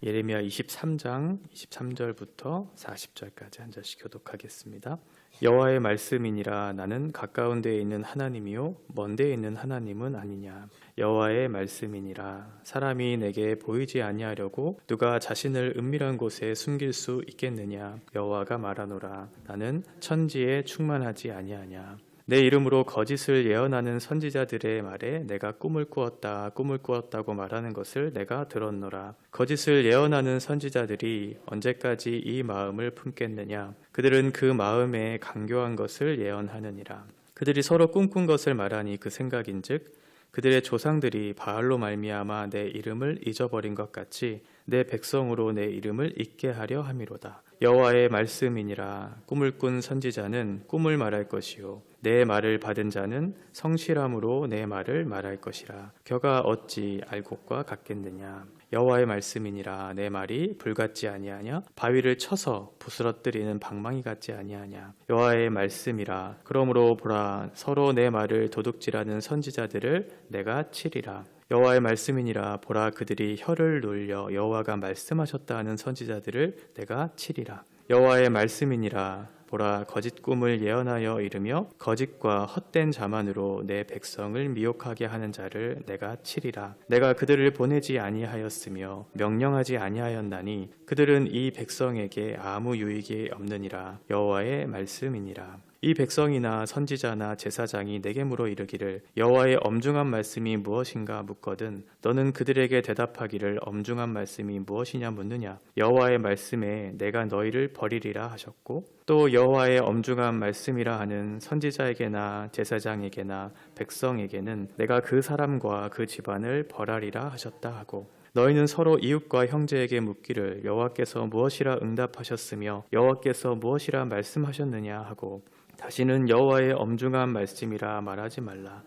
예레미야 23장 23절부터 40절까지 한 절씩 교독하겠습니다. 여호와의 말씀이니라. 나는 가까운 데에 있는 하나님이요 먼 데에 있는 하나님은 아니냐. 여호와의 말씀이니라. 사람이 내게 보이지 아니하려고 누가 자신을 은밀한 곳에 숨길 수 있겠느냐. 여호와가 말하노라. 나는 천지에 충만하지 아니하냐. 내 이름으로 거짓을 예언하는 선지자들의 말에 내가 꿈을 꾸었다고 말하는 것을 내가 들었노라. 거짓을 예언하는 선지자들이 언제까지 이 마음을 품겠느냐. 그들은 그 마음에 강교한 것을 예언하느니라. 그들이 서로 꿈꾼 것을 말하니 그 생각인즉 그들의 조상들이 바알로 말미암아 내 이름을 잊어버린 것 같이 내 백성으로 내 이름을 잊게 하려 함이로다. 여호와의 말씀이니라. 꿈을 꾼 선지자는 꿈을 말할 것이요 내 말을 받은 자는 성실함으로 내 말을 말할 것이라. 겨가 어찌 알곡과 같겠느냐. 여호와의 말씀이니라. 내 말이 불같지 아니하냐. 바위를 쳐서 부스러뜨리는 방망이 같지 아니하냐. 여호와의 말씀이라. 그러므로 보라, 서로 내 말을 도둑질하는 선지자들을 내가 치리라. 여호와의 말씀이니라. 보라, 그들이 혀를 놀려 여호와가 말씀하셨다 하는 선지자들을 내가 치리라. 여호와의 말씀이니라. 보라, 거짓 꿈을 예언하여 이르며 거짓과 헛된 자만으로 내 백성을 미혹하게 하는 자를 내가 치리라. 내가 그들을 보내지 아니하였으며 명령하지 아니하였나니 그들은 이 백성에게 아무 유익이 없느니라. 여호와의 말씀이니라. 이 백성이나 선지자나 제사장이 내게 물어 이르기를 여호와의 엄중한 말씀이 무엇인가 묻거든 너는 그들에게 대답하기를 엄중한 말씀이 무엇이냐 묻느냐. 여호와의 말씀에 내가 너희를 버리리라 하셨고 또 여호와의 엄중한 말씀이라 하는 선지자에게나 제사장에게나 백성에게는 내가 그 사람과 그 집안을 벌하리라 하셨다 하고 너희는 서로 이웃과 형제에게 묻기를 여호와께서 무엇이라 응답하셨으며 여호와께서 무엇이라 말씀하셨느냐 하고 다시는 여호와의 엄중한 말씀이라 말하지 말라.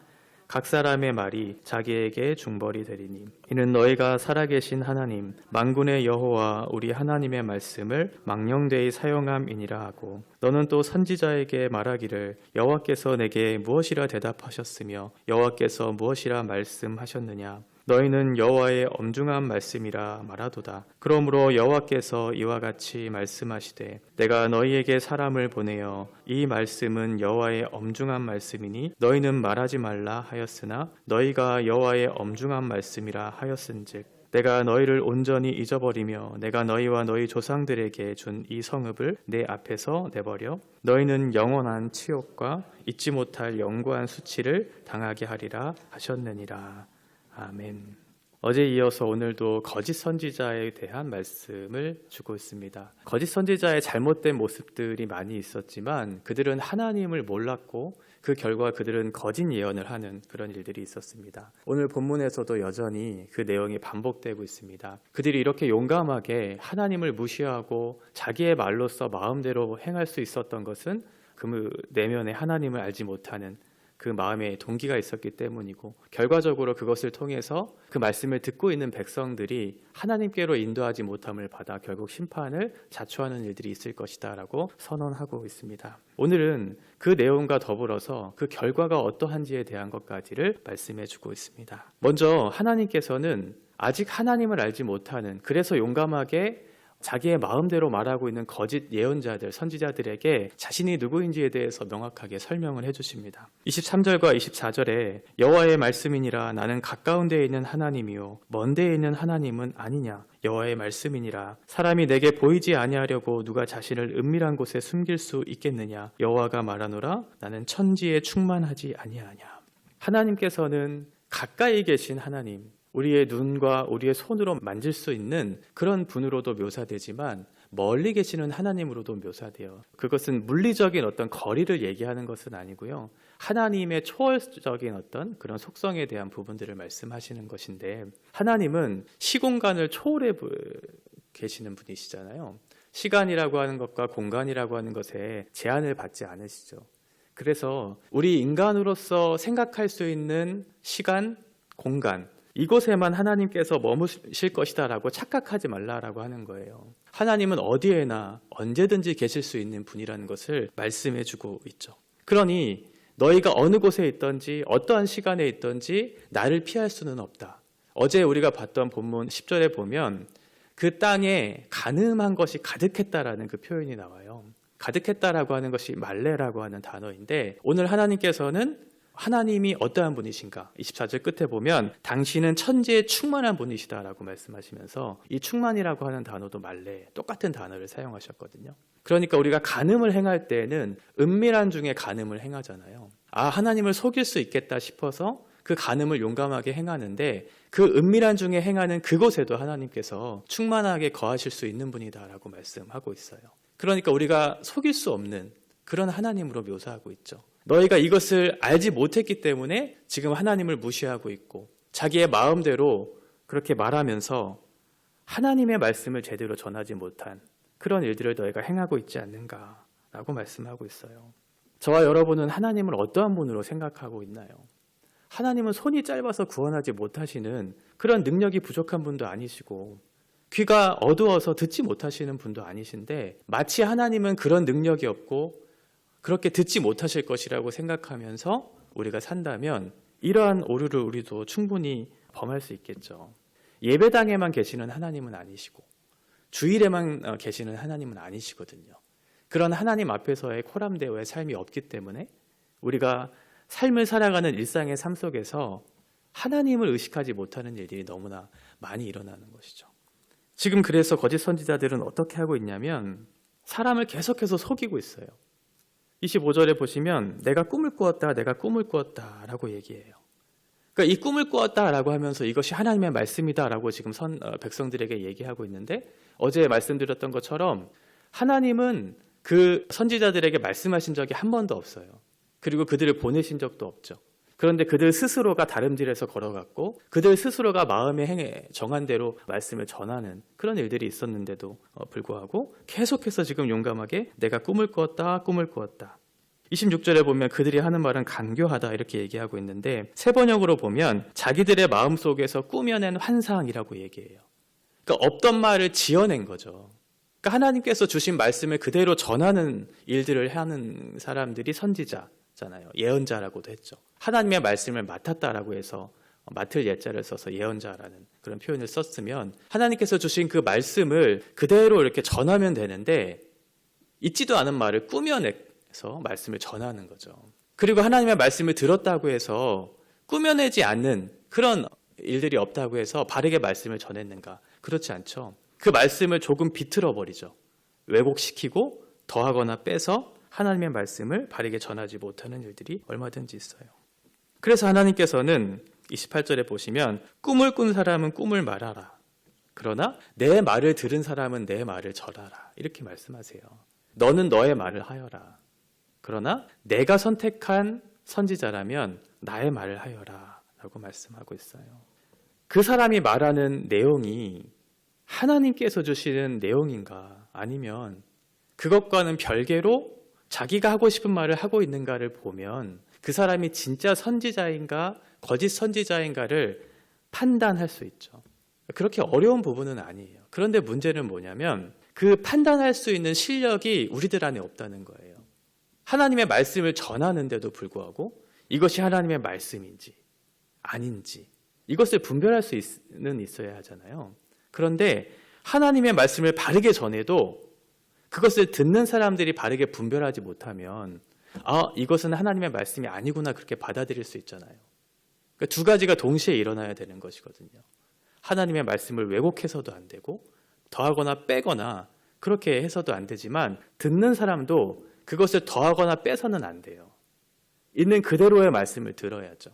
각 사람의 말이 자기에게 중벌이 되리니 이는 너희가 살아계신 하나님 만군의 여호와 우리 하나님의 말씀을 망령되이 사용함이니라 하고 너는 또 선지자에게 말하기를 여호와께서 내게 무엇이라 대답하셨으며 여호와께서 무엇이라 말씀하셨느냐. 너희는 여호와의 엄중한 말씀이라 말하도다. 그러므로 여호와께서 이와 같이 말씀하시되 내가 너희에게 사람을 보내어 이 말씀은 여호와의 엄중한 말씀이니 너희는 말하지 말라 하였으나 너희가 여호와의 엄중한 말씀이라 하였은즉 내가 너희를 온전히 잊어버리며 내가 너희와 너희 조상들에게 준 이 성읍을 내 앞에서 내버려 너희는 영원한 치욕과 잊지 못할 영구한 수치를 당하게 하리라 하셨느니라. 아멘. 어제 이어서 오늘도 거짓 선지자에 대한 말씀을 주고 있습니다. 거짓 선지자의 잘못된 모습들이 많이 있었지만 그들은 하나님을 몰랐고 그 결과 그들은 거짓 예언을 하는 그런 일들이 있었습니다. 오늘 본문에서도 여전히 그 내용이 반복되고 있습니다. 그들이 이렇게 용감하게 하나님을 무시하고 자기의 말로써 마음대로 행할 수 있었던 것은 그 내면에 하나님을 알지 못하는 그 마음에 동기가 있었기 때문이고 결과적으로 그것을 통해서 그 말씀을 듣고 있는 백성들이 하나님께로 인도하지 못함을 받아 결국 심판을 자초하는 일들이 있을 것이다 라고 선언하고 있습니다. 오늘은 그 내용과 더불어서 그 결과가 어떠한지에 대한 것까지를 말씀해 주고 있습니다. 먼저 하나님께서는 아직 하나님을 알지 못하는 그래서 용감하게 자기의 마음대로 말하고 있는 거짓 예언자들, 선지자들에게 자신이 누구인지에 대해서 명확하게 설명을 해주십니다. 23절과 24절에 여호와의 말씀이니라. 나는 가까운 데에 있는 하나님이요 먼 데에 있는 하나님은 아니냐. 여호와의 말씀이니라. 사람이 내게 보이지 아니하려고 누가 자신을 은밀한 곳에 숨길 수 있겠느냐. 여호와가 말하노라. 나는 천지에 충만하지 아니하냐. 하나님께서는 가까이 계신 하나님, 우리의 눈과 우리의 손으로 만질 수 있는 그런 분으로도 묘사되지만 멀리 계시는 하나님으로도 묘사돼요. 그것은 물리적인 어떤 거리를 얘기하는 것은 아니고요. 하나님의 초월적인 어떤 그런 속성에 대한 부분들을 말씀하시는 것인데 하나님은 시공간을 초월해 계시는 분이시잖아요. 시간이라고 하는 것과 공간이라고 하는 것에 제한을 받지 않으시죠. 그래서 우리 인간으로서 생각할 수 있는 시간, 공간 이곳에만 하나님께서 머무실 것이다 라고 착각하지 말라라고 하는 거예요. 하나님은 어디에나 언제든지 계실 수 있는 분이라는 것을 말씀해 주고 있죠. 그러니 너희가 어느 곳에 있든지 어떠한 시간에 있든지 나를 피할 수는 없다. 어제 우리가 봤던 본문 10절에 보면 그 땅에 가늠한 것이 가득했다라는 그 표현이 나와요. 가득했다라고 하는 것이 말레라고 하는 단어인데, 오늘 하나님께서는 하나님이 어떠한 분이신가? 24절 끝에 보면 당신은 천지에 충만한 분이시다라고 말씀하시면서 이 충만이라고 하는 단어도 말레, 똑같은 단어를 사용하셨거든요. 그러니까 우리가 간음을 행할 때에는 은밀한 중에 간음을 행하잖아요. 하나님을 속일 수 있겠다 싶어서 그 간음을 용감하게 행하는데, 그 은밀한 중에 행하는 그곳에도 하나님께서 충만하게 거하실 수 있는 분이다라고 말씀하고 있어요. 그러니까 우리가 속일 수 없는 그런 하나님으로 묘사하고 있죠. 너희가 이것을 알지 못했기 때문에 지금 하나님을 무시하고 있고 자기의 마음대로 그렇게 말하면서 하나님의 말씀을 제대로 전하지 못한 그런 일들을 너희가 행하고 있지 않는가라고 말씀하고 있어요. 저와 여러분은 하나님을 어떠한 분으로 생각하고 있나요? 하나님은 손이 짧아서 구원하지 못하시는 그런 능력이 부족한 분도 아니시고 귀가 어두워서 듣지 못하시는 분도 아니신데, 마치 하나님은 그런 능력이 없고 그렇게 듣지 못하실 것이라고 생각하면서 우리가 산다면 이러한 오류를 우리도 충분히 범할 수 있겠죠. 예배당에만 계시는 하나님은 아니시고 주일에만 계시는 하나님은 아니시거든요. 그런 하나님 앞에서의 코람데오의 삶이 없기 때문에 우리가 삶을 살아가는 일상의 삶 속에서 하나님을 의식하지 못하는 일들이 너무나 많이 일어나는 것이죠. 지금 그래서 거짓 선지자들은 어떻게 하고 있냐면 사람을 계속해서 속이고 있어요. 25절에 보시면 내가 꿈을 꾸었다, 내가 꿈을 꾸었다 라고 얘기해요. 그러니까 이 꿈을 꾸었다 라고 하면서 이것이 하나님의 말씀이다 라고 지금 백성들에게 얘기하고 있는데, 어제 말씀드렸던 것처럼 하나님은 그 선지자들에게 말씀하신 적이 한 번도 없어요. 그리고 그들을 보내신 적도 없죠. 그런데 그들 스스로가 다름질해서 걸어갔고 그들 스스로가 마음에 행해 정한 대로 말씀을 전하는 그런 일들이 있었는데도 불구하고 계속해서 지금 용감하게 내가 꿈을 꾸었다, 꿈을 꾸었다. 26절에 보면 그들이 하는 말은 간교하다 이렇게 얘기하고 있는데, 새 번역으로 보면 자기들의 마음속에서 꾸며낸 환상이라고 얘기해요. 그러니까 없던 말을 지어낸 거죠. 그러니까 하나님께서 주신 말씀을 그대로 전하는 일들을 하는 사람들이 선지자잖아요. 예언자라고도 했죠. 하나님의 말씀을 맡았다라고 해서 맡을 예자를 써서 예언자라는 그런 표현을 썼으면 하나님께서 주신 그 말씀을 그대로 이렇게 전하면 되는데, 있지도 않은 말을 꾸며내서 말씀을 전하는 거죠. 그리고 하나님의 말씀을 들었다고 해서 꾸며내지 않는 그런 일들이 없다고 해서 바르게 말씀을 전했는가? 그렇지 않죠. 그 말씀을 조금 비틀어 버리죠. 왜곡시키고 더하거나 빼서 하나님의 말씀을 바르게 전하지 못하는 일들이 얼마든지 있어요. 그래서 하나님께서는 28절에 보시면 꿈을 꾼 사람은 꿈을 말하라. 그러나 내 말을 들은 사람은 내 말을 절하라. 이렇게 말씀하세요. 너는 너의 말을 하여라. 그러나 내가 선택한 선지자라면 나의 말을 하여라. 라고 말씀하고 있어요. 그 사람이 말하는 내용이 하나님께서 주시는 내용인가, 아니면 그것과는 별개로 자기가 하고 싶은 말을 하고 있는가를 보면 그 사람이 진짜 선지자인가 거짓 선지자인가를 판단할 수 있죠. 그렇게 어려운 부분은 아니에요. 그런데 문제는 뭐냐면 그 판단할 수 있는 실력이 우리들 안에 없다는 거예요. 하나님의 말씀을 전하는데도 불구하고 이것이 하나님의 말씀인지 아닌지 이것을 분별할 수는 있어야 하잖아요. 그런데 하나님의 말씀을 바르게 전해도 그것을 듣는 사람들이 바르게 분별하지 못하면 이것은 하나님의 말씀이 아니구나 그렇게 받아들일 수 있잖아요. 그러니까 두 가지가 동시에 일어나야 되는 것이거든요. 하나님의 말씀을 왜곡해서도 안 되고 더하거나 빼거나 그렇게 해서도 안 되지만 듣는 사람도 그것을 더하거나 빼서는 안 돼요. 있는 그대로의 말씀을 들어야죠.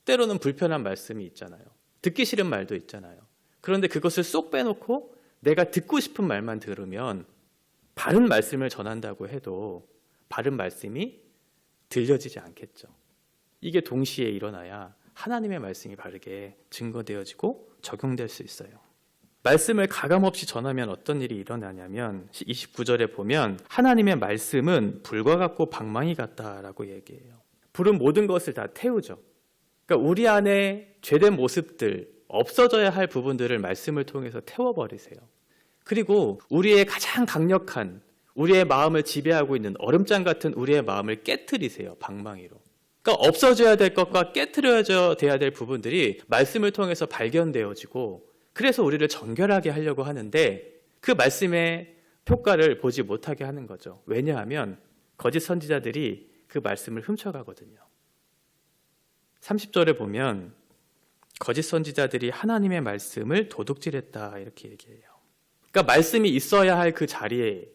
때로는 불편한 말씀이 있잖아요. 듣기 싫은 말도 있잖아요. 그런데 그것을 쏙 빼놓고 내가 듣고 싶은 말만 들으면 바른 말씀을 전한다고 해도 바른 말씀이 들려지지 않겠죠. 이게 동시에 일어나야 하나님의 말씀이 바르게 증거되어지고 적용될 수 있어요. 말씀을 가감없이 전하면 어떤 일이 일어나냐면 29절에 보면 하나님의 말씀은 불과 같고 방망이 같다라고 얘기해요. 불은 모든 것을 다 태우죠. 그러니까 우리 안에 죄된 모습들, 없어져야 할 부분들을 말씀을 통해서 태워버리세요. 그리고 우리의 가장 강력한 우리의 마음을 지배하고 있는 얼음장 같은 우리의 마음을 깨트리세요. 방망이로. 그러니까 없어져야 될 것과 깨트려져야 될 부분들이 말씀을 통해서 발견되어지고 그래서 우리를 정결하게 하려고 하는데 그 말씀의 효과를 보지 못하게 하는 거죠. 왜냐하면 거짓 선지자들이 그 말씀을 훔쳐가거든요. 30절에 보면 거짓 선지자들이 하나님의 말씀을 도둑질했다 이렇게 얘기해요. 그러니까 말씀이 있어야 할 그 자리에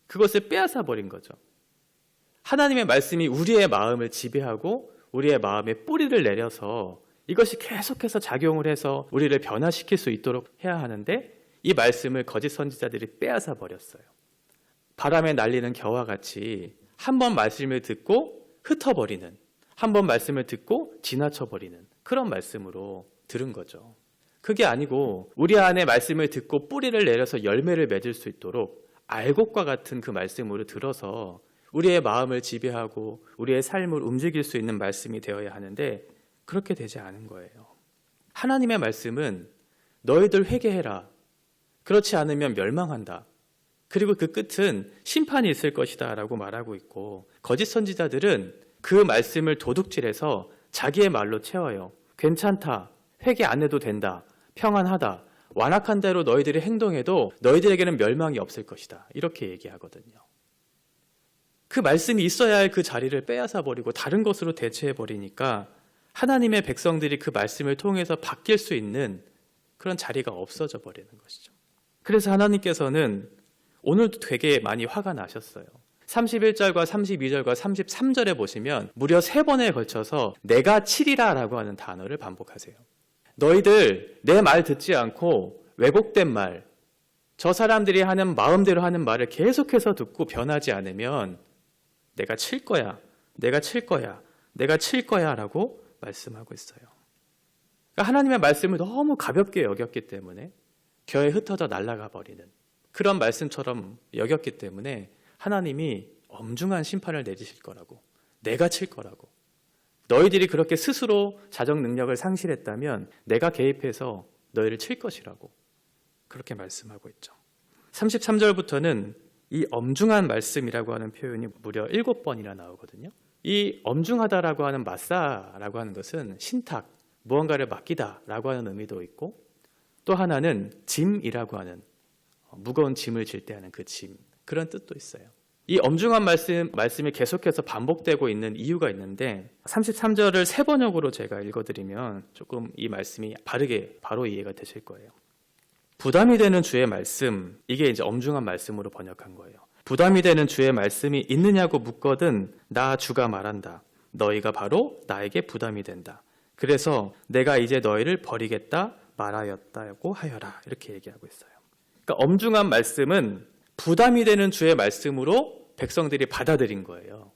그것을 빼앗아 버린 거죠. 하나님의 말씀이 우리의 마음을 지배하고 우리의 마음에 뿌리를 내려서 이것이 계속해서 작용을 해서 우리를 변화시킬 수 있도록 해야 하는데 이 말씀을 거짓 선지자들이 빼앗아 버렸어요. 바람에 날리는 겨와 같이 한 번 말씀을 듣고 흩어버리는, 한 번 말씀을 듣고 지나쳐버리는 그런 말씀으로 들은 거죠. 그게 아니고 우리 안에 말씀을 듣고 뿌리를 내려서 열매를 맺을 수 있도록 알곡과 같은 그 말씀으로 들어서 우리의 마음을 지배하고 우리의 삶을 움직일 수 있는 말씀이 되어야 하는데 그렇게 되지 않은 거예요. 하나님의 말씀은 너희들 회개해라. 그렇지 않으면 멸망한다. 그리고 그 끝은 심판이 있을 것이다 라고 말하고 있고 거짓 선지자들은 그 말씀을 도둑질해서 자기의 말로 채워요. 괜찮다. 회개 안 해도 된다. 평안하다. 완악한 대로 너희들이 행동해도 너희들에게는 멸망이 없을 것이다. 이렇게 얘기하거든요. 그 말씀이 있어야 할 그 자리를 빼앗아 버리고 다른 것으로 대체해 버리니까 하나님의 백성들이 그 말씀을 통해서 바뀔 수 있는 그런 자리가 없어져 버리는 것이죠. 그래서 하나님께서는 오늘도 되게 많이 화가 나셨어요. 31절과 32절과 33절에 보시면 무려 3번에 걸쳐서 내가 치리라 라고 하는 단어를 반복하세요. 너희들 내 말 듣지 않고 왜곡된 말, 저 사람들이 하는 마음대로 하는 말을 계속해서 듣고 변하지 않으면 내가 칠 거야, 내가 칠 거야, 내가 칠 거야 라고 말씀하고 있어요. 그러니까 하나님의 말씀을 너무 가볍게 여겼기 때문에 겨에 흩어져 날아가 버리는 그런 말씀처럼 여겼기 때문에 하나님이 엄중한 심판을 내리실 거라고, 내가 칠 거라고, 너희들이 그렇게 스스로 자정 능력을 상실했다면 내가 개입해서 너희를 칠 것이라고 그렇게 말씀하고 있죠. 33절부터는 이 엄중한 말씀이라고 하는 표현이 무려 7번이나 나오거든요. 이 엄중하다라고 하는 마사라고 하는 것은 신탁, 무언가를 맡기다라고 하는 의미도 있고 또 하나는 짐이라고 하는 무거운 짐을 질 때 하는 그 짐, 그런 뜻도 있어요. 이 엄중한 말씀이 계속해서 반복되고 있는 이유가 있는데 33절을 3번역으로 제가 읽어드리면 조금 이 말씀이 바로 이해가 되실 거예요. 부담이 되는 주의 말씀, 이게 이제 엄중한 말씀으로 번역한 거예요. 부담이 되는 주의 말씀이 있느냐고 묻거든 나 주가 말한다. 너희가 바로 나에게 부담이 된다. 그래서 내가 이제 너희를 버리겠다 말하였다고 하여라. 이렇게 얘기하고 있어요. 그러니까 엄중한 말씀은 부담이 되는 주의 말씀으로 백성들이 받아들인 거예요.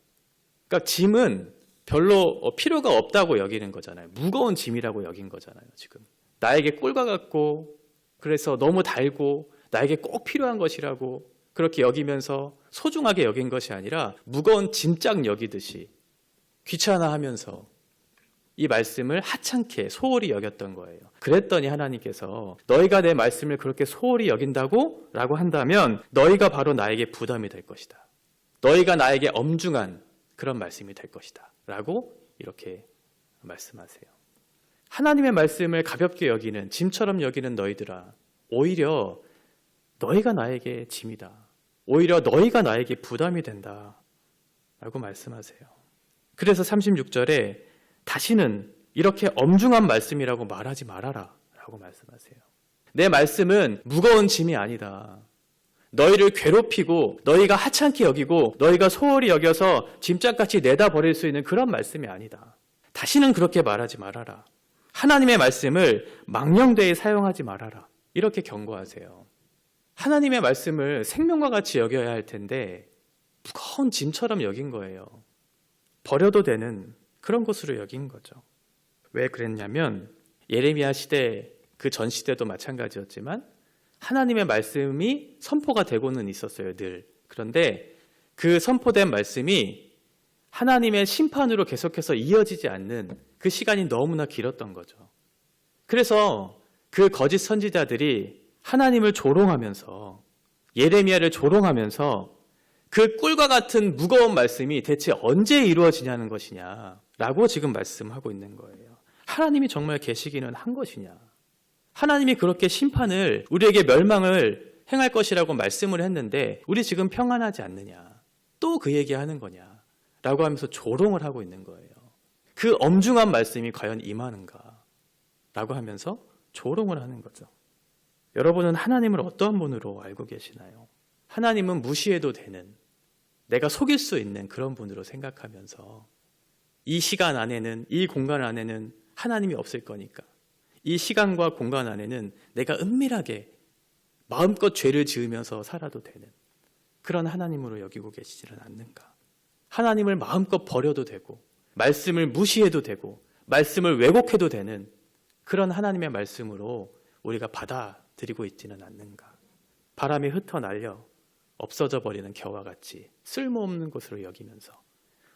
그러니까 짐은 별로 필요가 없다고 여기는 거잖아요. 무거운 짐이라고 여긴 거잖아요. 지금 나에게 꼴과 같고 그래서 너무 달고 나에게 꼭 필요한 것이라고 그렇게 여기면서 소중하게 여긴 것이 아니라 무거운 짐짝 여기듯이 귀찮아하면서 이 말씀을 하찮게 소홀히 여겼던 거예요. 그랬더니 하나님께서 너희가 내 말씀을 그렇게 소홀히 여긴다고? 라고 한다면 너희가 바로 나에게 부담이 될 것이다. 너희가 나에게 엄중한 그런 말씀이 될 것이다. 라고 이렇게 말씀하세요. 하나님의 말씀을 가볍게 여기는 짐처럼 여기는 너희들아, 오히려 너희가 나에게 짐이다. 오히려 너희가 나에게 부담이 된다. 라고 말씀하세요. 그래서 36절에 다시는 이렇게 엄중한 말씀이라고 말하지 말아라 라고 말씀하세요. 내 말씀은 무거운 짐이 아니다. 너희를 괴롭히고 너희가 하찮게 여기고 너희가 소홀히 여겨서 짐짝같이 내다버릴 수 있는 그런 말씀이 아니다. 다시는 그렇게 말하지 말아라. 하나님의 말씀을 망령되이 사용하지 말아라. 이렇게 경고하세요. 하나님의 말씀을 생명과 같이 여겨야 할 텐데 무거운 짐처럼 여긴 거예요. 버려도 되는 그런 것으로 여긴 거죠. 왜 그랬냐면 예레미야 시대, 그 전 시대도 마찬가지였지만 하나님의 말씀이 선포가 되고는 있었어요, 늘. 그런데 그 선포된 말씀이 하나님의 심판으로 계속해서 이어지지 않는 그 시간이 너무나 길었던 거죠. 그래서 그 거짓 선지자들이 하나님을 조롱하면서 예레미야를 조롱하면서 그 꿀과 같은 무거운 말씀이 대체 언제 이루어지냐는 것이냐라고 지금 말씀하고 있는 거예요. 하나님이 정말 계시기는 한 것이냐? 하나님이 그렇게 심판을, 우리에게 멸망을 행할 것이라고 말씀을 했는데 우리 지금 평안하지 않느냐, 또 그 얘기하는 거냐 라고 하면서 조롱을 하고 있는 거예요. 그 엄중한 말씀이 과연 임하는가 라고 하면서 조롱을 하는 거죠. 여러분은 하나님을 어떠한 분으로 알고 계시나요? 하나님은 무시해도 되는, 내가 속일 수 있는 그런 분으로 생각하면서 이 시간 안에는, 이 공간 안에는 하나님이 없을 거니까 이 시간과 공간 안에는 내가 은밀하게 마음껏 죄를 지으면서 살아도 되는 그런 하나님으로 여기고 계시지는 않는가? 하나님을 마음껏 버려도 되고 말씀을 무시해도 되고 말씀을 왜곡해도 되는 그런 하나님의 말씀으로 우리가 받아들이고 있지는 않는가? 바람에 흩어날려 없어져 버리는 겨와 같이 쓸모없는 것으로 여기면서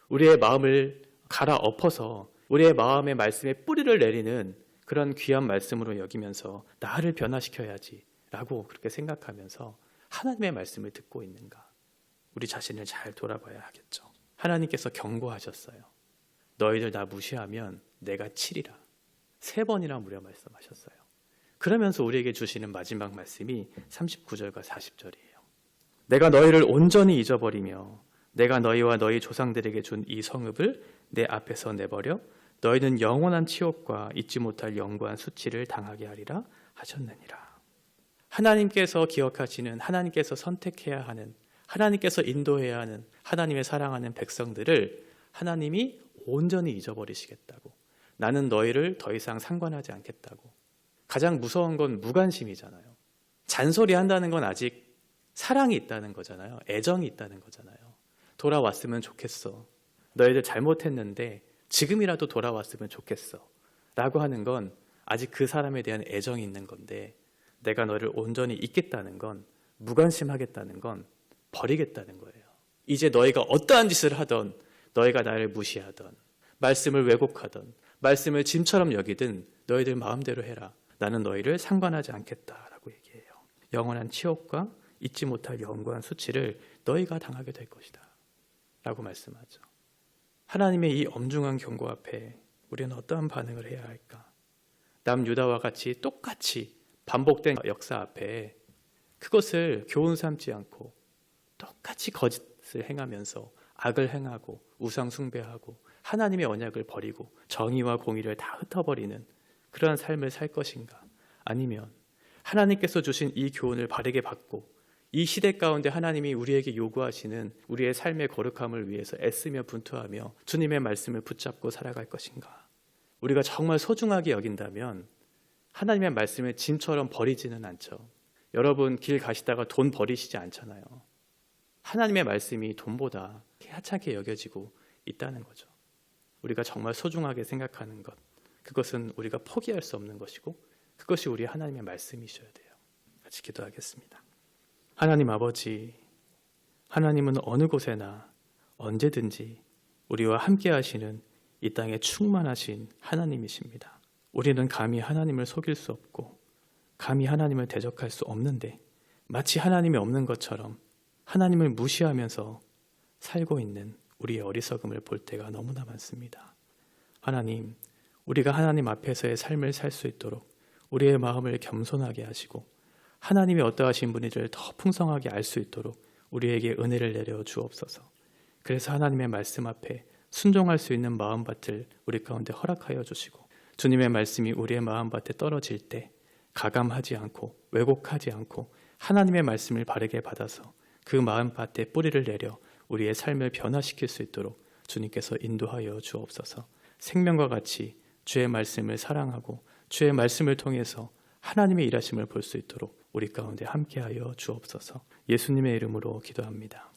우리의 마음을 갈아엎어서 우리의 마음의 말씀에 뿌리를 내리는 그런 귀한 말씀으로 여기면서 나를 변화시켜야지 라고 그렇게 생각하면서 하나님의 말씀을 듣고 있는가? 우리 자신을 잘 돌아봐야 하겠죠. 하나님께서 경고하셨어요. 너희들 나 무시하면 내가 치리라. 3번이나 무려 말씀하셨어요. 그러면서 우리에게 주시는 마지막 말씀이 39절과 40절이에요. 내가 너희를 온전히 잊어버리며 내가 너희와 너희 조상들에게 준 이 성읍을 내 앞에서 내버려 너희는 영원한 치욕과 잊지 못할 영구한 수치를 당하게 하리라 하셨느니라. 하나님께서 기억하시는, 하나님께서 선택해야 하는, 하나님께서 인도해야 하는 하나님의 사랑하는 백성들을 하나님이 온전히 잊어버리시겠다고, 나는 너희를 더 이상 상관하지 않겠다고. 가장 무서운 건 무관심이잖아요. 잔소리 한다는 건 아직 사랑이 있다는 거잖아요. 애정이 있다는 거잖아요. 돌아왔으면 좋겠어. 너희들 잘못했는데 지금이라도 돌아왔으면 좋겠어 라고 하는 건 아직 그 사람에 대한 애정이 있는 건데, 내가 너를 온전히 잊겠다는 건, 무관심하겠다는 건 버리겠다는 거예요. 이제 너희가 어떠한 짓을 하던, 너희가 나를 무시하던, 말씀을 왜곡하던, 말씀을 짐처럼 여기든 너희들 마음대로 해라. 나는 너희를 상관하지 않겠다라고 얘기해요. 영원한 치욕과 잊지 못할 영원한 수치를 너희가 당하게 될 것이다 라고 말씀하죠. 하나님의 이 엄중한 경고 앞에 우리는 어떠한 반응을 해야 할까? 남유다와 같이 똑같이 반복된 역사 앞에 그것을 교훈 삼지 않고 똑같이 거짓을 행하면서 악을 행하고 우상 숭배하고 하나님의 언약을 버리고 정의와 공의를 다 흩어버리는 그러한 삶을 살 것인가? 아니면 하나님께서 주신 이 교훈을 바르게 받고 이 시대 가운데 하나님이 우리에게 요구하시는 우리의 삶의 거룩함을 위해서 애쓰며 분투하며 주님의 말씀을 붙잡고 살아갈 것인가? 우리가 정말 소중하게 여긴다면 하나님의 말씀을 짐처럼 버리지는 않죠. 여러분 길 가시다가 돈 버리시지 않잖아요. 하나님의 말씀이 돈보다 하찮게 여겨지고 있다는 거죠. 우리가 정말 소중하게 생각하는 것, 그것은 우리가 포기할 수 없는 것이고 그것이 우리 하나님의 말씀이셔야 돼요. 같이 기도하겠습니다. 하나님 아버지, 하나님은 어느 곳에나 언제든지 우리와 함께 하시는 이 땅에 충만하신 하나님이십니다. 우리는 감히 하나님을 속일 수 없고 감히 하나님을 대적할 수 없는데 마치 하나님이 없는 것처럼 하나님을 무시하면서 살고 있는 우리의 어리석음을 볼 때가 너무나 많습니다. 하나님, 우리가 하나님 앞에서의 삶을 살 수 있도록 우리의 마음을 겸손하게 하시고 하나님이 어떠하신 분인지를 더 풍성하게 알 수 있도록 우리에게 은혜를 내려 주옵소서. 그래서 하나님의 말씀 앞에 순종할 수 있는 마음밭을 우리 가운데 허락하여 주시고 주님의 말씀이 우리의 마음밭에 떨어질 때 가감하지 않고 왜곡하지 않고 하나님의 말씀을 바르게 받아서 그 마음밭에 뿌리를 내려 우리의 삶을 변화시킬 수 있도록 주님께서 인도하여 주옵소서. 생명과 같이 주의 말씀을 사랑하고 주의 말씀을 통해서 하나님의 일하심을 볼 수 있도록 우리 가운데 함께하여 주옵소서. 예수님의 이름으로 기도합니다.